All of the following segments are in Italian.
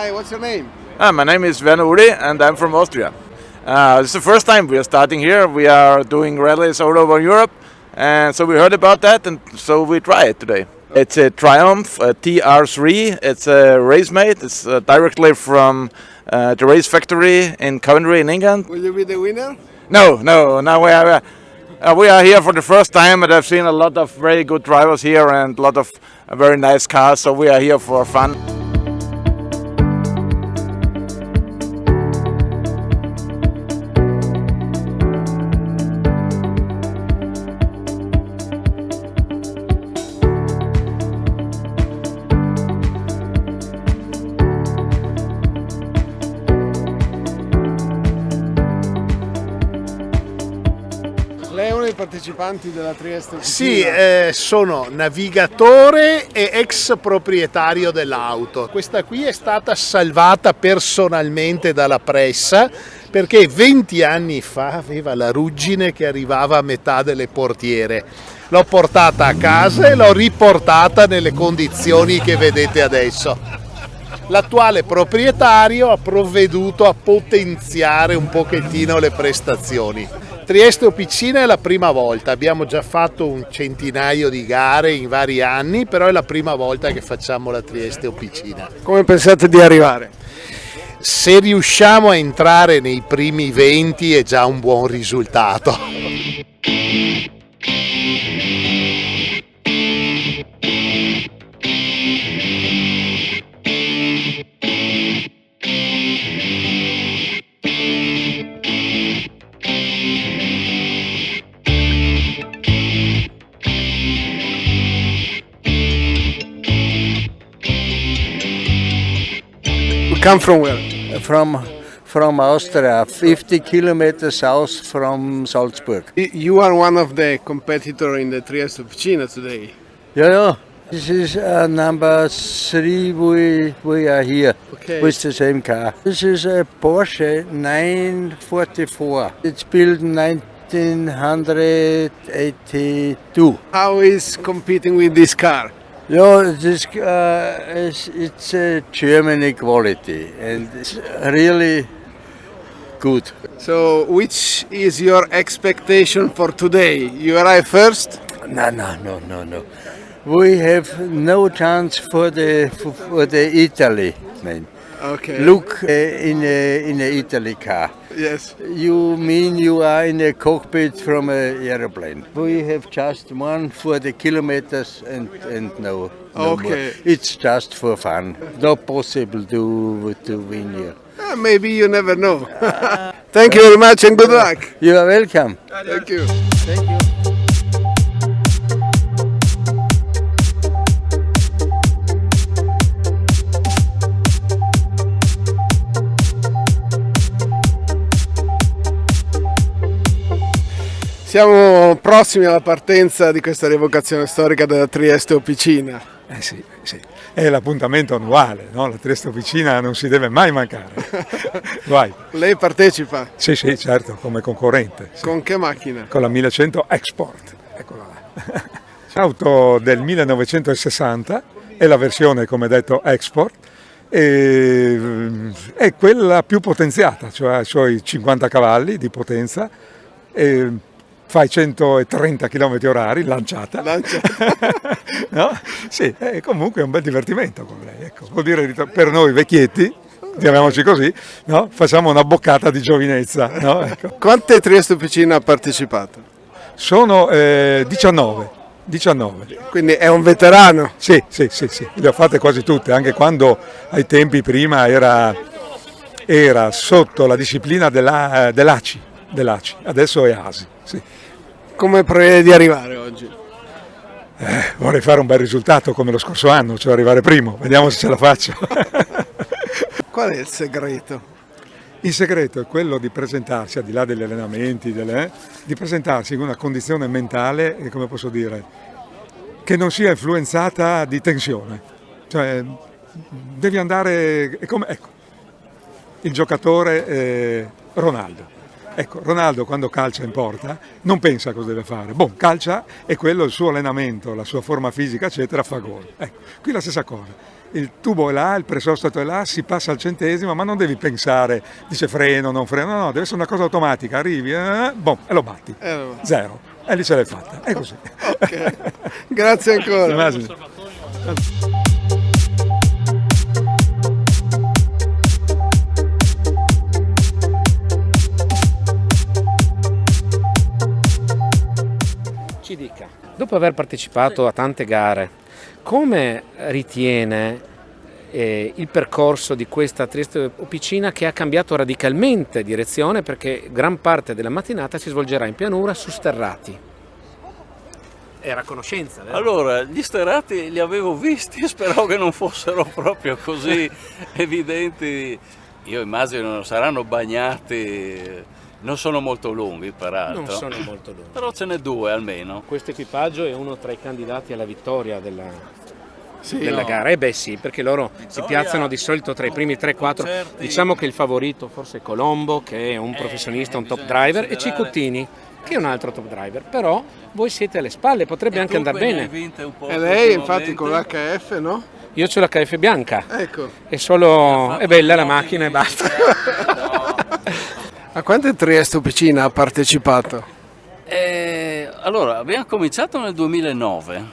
Hi, what's your name? My name is Werner Uri and I'm from Austria. It's the first time we are starting here. We are doing rallies all over Europe, and so we heard about that, and so we try it today. It's a Triumph TR3. It's a race mate. It's directly from the race factory in Coventry in England. Will you be the winner? No. Now we are here for the first time, and I've seen a lot of very good drivers here and a lot of very nice cars. So we are here for fun. Lei è uno dei partecipanti della Trieste Sì, Officina. sono navigatore e ex proprietario dell'auto. Questa qui è stata salvata personalmente dalla pressa perché 20 anni fa aveva la ruggine che arrivava a metà delle portiere. L'ho portata a casa e l'ho riportata nelle condizioni che vedete adesso. L'attuale proprietario ha provveduto a potenziare un pochettino le prestazioni. Trieste Officina è la prima volta, abbiamo già fatto un centinaio di gare in vari anni, però è la prima volta che facciamo la Trieste Officina. Come pensate di arrivare? Se riusciamo a entrare nei primi 20 è già un buon risultato. Come from where? From Austria, 50 kilometers south from Salzburg. You are one of the competitors in the Trieste Officina today. Yeah. This is number 3 we are here Okay. with the same car. This is a Porsche 944. It's built in 1982. How is competing with this car? Yeah, it's a German quality and it's really good. So, which is your expectation for today? You arrive first? No. We have no chance for the Italy, man. Okay. Look in a Italy car. Yes. You mean you are in a cockpit from an aeroplane? We have just one for the kilometers and no Okay. more. It's just for fun. Not possible to win here. Maybe you never know. Thank you very much and good luck. You are welcome. Thank you. Thank you. Siamo prossimi alla partenza di questa rievocazione storica della Trieste Officina. Sì, è l'appuntamento annuale, no? La Trieste Officina non si deve mai mancare. Vai. Lei partecipa? Sì, certo, come concorrente. Sì. Con che macchina? Con la 1100 Export, eccola là. Auto del 1960, è la versione, come detto, Export, e è quella più potenziata, cioè ha i suoi 50 cavalli di potenza, e fai 130 km/h lanciata. No? Sì, comunque è un bel divertimento con lei. Ecco. Vuol dire per noi vecchietti, chiamiamoci così, no? Facciamo una boccata di giovinezza. No? Ecco. Quante Trieste Officina ha partecipato? Sono 19. Quindi è un veterano? Sì, le ho fatte quasi tutte, anche quando ai tempi prima era sotto la disciplina dell'ACI, adesso è ASI. Sì. Come prevede di arrivare oggi? Vorrei fare un bel risultato come lo scorso anno, cioè arrivare primo, vediamo se ce la faccio. Qual è il segreto? Il segreto è quello di presentarsi, al di là degli allenamenti, di presentarsi in una condizione mentale, come posso dire, che non sia influenzata di tensione. Cioè, devi andare, ecco, il giocatore Ronaldo. Ecco, Ronaldo quando calcia in porta non pensa a cosa deve fare, calcia e quello il suo allenamento, la sua forma fisica eccetera fa gol. Ecco, qui la stessa cosa. Il tubo è là, il pressostato è là, si passa al centesimo, ma non devi pensare, dice freno, non freno, no, deve essere una cosa automatica, arrivi, e lo batti, zero, e lì ce l'hai fatta, è così. Ok, grazie ancora. Immagini. Ci dica, dopo aver partecipato a tante gare, come ritiene il percorso di questa Trieste Opicina, che ha cambiato radicalmente direzione, perché gran parte della mattinata si svolgerà in pianura su sterrati? Era a conoscenza, vero? Allora, gli sterrati li avevo visti e speravo che non fossero proprio così evidenti. Io immagino saranno bagnati, non sono molto lunghi peraltro. Non sono molto lunghi. Però ce n'è 2 almeno. Questo equipaggio è uno tra i candidati alla vittoria della gara. Beh sì, perché loro si piazzano di solito tra i primi 3-4. Certi. Diciamo che il favorito forse è Colombo, che è un professionista, un top driver, e Cicottini, che è un altro top driver. Però voi siete alle spalle, potrebbe anche andare bene. E lei infatti con l'HF, no? Io ho la KF bianca, Ecco. è bella la macchina e basta. A quante Trieste Opicina ha partecipato? Allora, abbiamo cominciato nel 2009,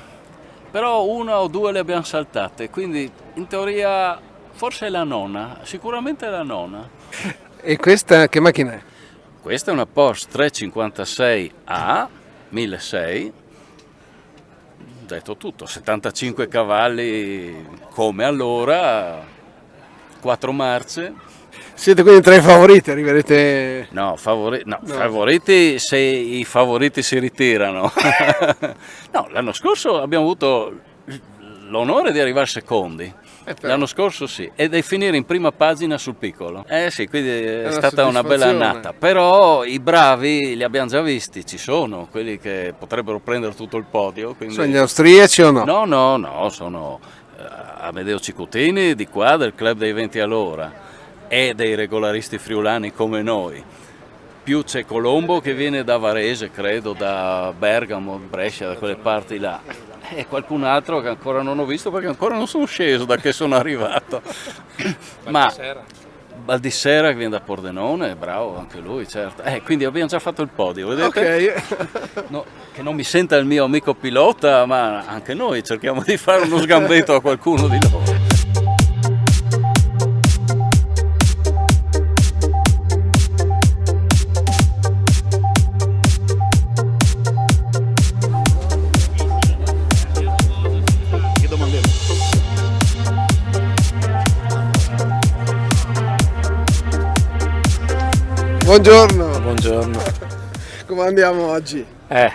però 1 o 2 le abbiamo saltate, quindi in teoria forse è la nona, sicuramente è la nona. E questa che macchina è? Questa è una Porsche 356A 1600, detto tutto, 75 cavalli come allora, 4 marce. Siete quindi tra i favoriti, arriverete... No, favoriti se i favoriti si ritirano. No, l'anno scorso abbiamo avuto l'onore di arrivare secondi. L'anno scorso sì, e di finire in prima pagina sul piccolo. Sì, quindi è stata una bella annata. Però i bravi li abbiamo già visti, ci sono quelli che potrebbero prendere tutto il podio. Quindi... Sono gli austriaci o no? No, sono Amedeo Cicottini di qua, del Club dei 20 all'ora, e dei regolaristi friulani come noi. Più c'è Colombo che viene da Varese, credo, da Bergamo, Brescia, da quelle parti là. E qualcun altro che ancora non ho visto perché ancora non sono sceso da che sono arrivato. Ma Baldissera che viene da Pordenone, bravo anche lui, certo. Quindi abbiamo già fatto il podio, vedete? Ok. No, che non mi senta il mio amico pilota, ma anche noi cerchiamo di fare uno sgambetto a qualcuno di loro. Buongiorno, Buongiorno. come andiamo oggi? È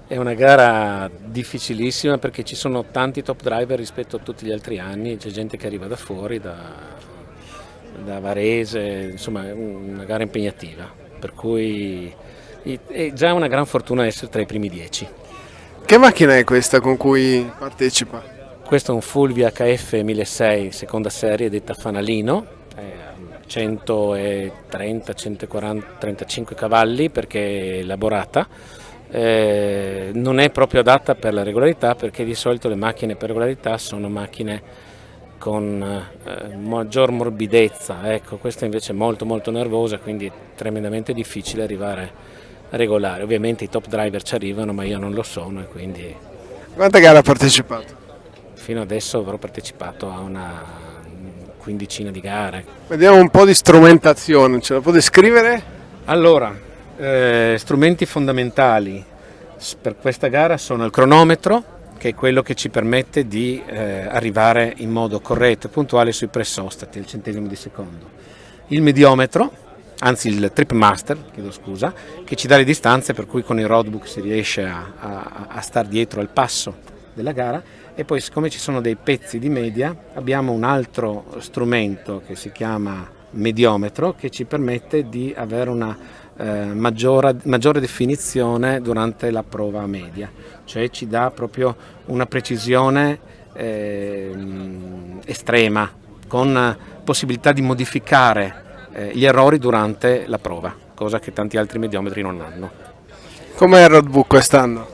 una gara difficilissima perché ci sono tanti top driver rispetto a tutti gli altri anni, c'è gente che arriva da fuori, da Varese, insomma è una gara impegnativa, per cui è già una gran fortuna essere tra i primi 10. Che macchina è questa con cui partecipa? Questo è un Fulvia HF 1600 seconda serie detta Fanalino, 130, 140, 35 cavalli perché è elaborata. Non è proprio adatta per la regolarità perché di solito le macchine per regolarità sono macchine con maggior morbidezza, ecco, questa invece è molto nervosa, quindi è tremendamente difficile arrivare a regolare. Ovviamente i top driver ci arrivano, ma io non lo sono e quindi Quante gare ha partecipato? fino adesso avrò partecipato a una quindicina di gare. Vediamo un po' di strumentazione, ce la può descrivere? Allora, strumenti fondamentali per questa gara sono il cronometro, che è quello che ci permette di arrivare in modo corretto e puntuale sui pressostati, il centesimo di secondo. Il mediometro, anzi il trip master, chiedo scusa, che ci dà le distanze per cui con il roadbook si riesce a star dietro al passo della gara. E poi, siccome ci sono dei pezzi di media, abbiamo un altro strumento che si chiama mediometro, che ci permette di avere una maggiore definizione durante la prova media, cioè ci dà proprio una precisione estrema, con possibilità di modificare gli errori durante la prova, cosa che tanti altri mediometri non hanno. Com'è il roadbook quest'anno?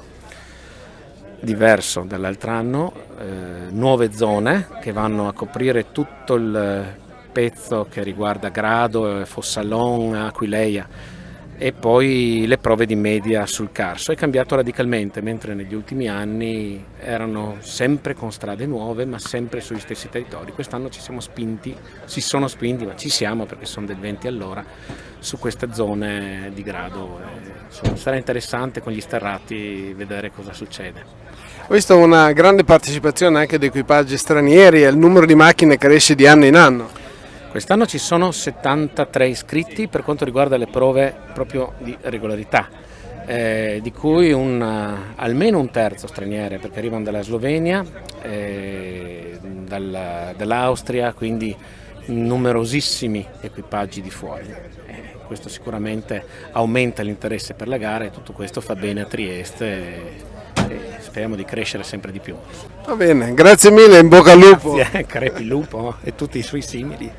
Diverso dall'altro anno, nuove zone che vanno a coprire tutto il pezzo che riguarda Grado, Fossalon, Aquileia, e poi le prove di media sul Carso. È cambiato radicalmente, mentre negli ultimi anni erano sempre con strade nuove ma sempre sugli stessi territori. Quest'anno si sono spinti, ma ci siamo perché sono del 20 all'ora su queste zone di Grado. Sarà interessante con gli sterrati vedere cosa succede. Ho visto una grande partecipazione anche di equipaggi stranieri e il numero di macchine cresce di anno in anno. Quest'anno ci sono 73 iscritti per quanto riguarda le prove proprio di regolarità, di cui almeno un terzo straniere, perché arrivano dalla Slovenia, dall'Austria, quindi numerosissimi equipaggi di fuori. Questo sicuramente aumenta l'interesse per la gara e tutto questo fa bene a Trieste e speriamo di crescere sempre di più. Va bene, grazie mille, in bocca al lupo. Grazie, crepi il lupo e tutti i suoi simili.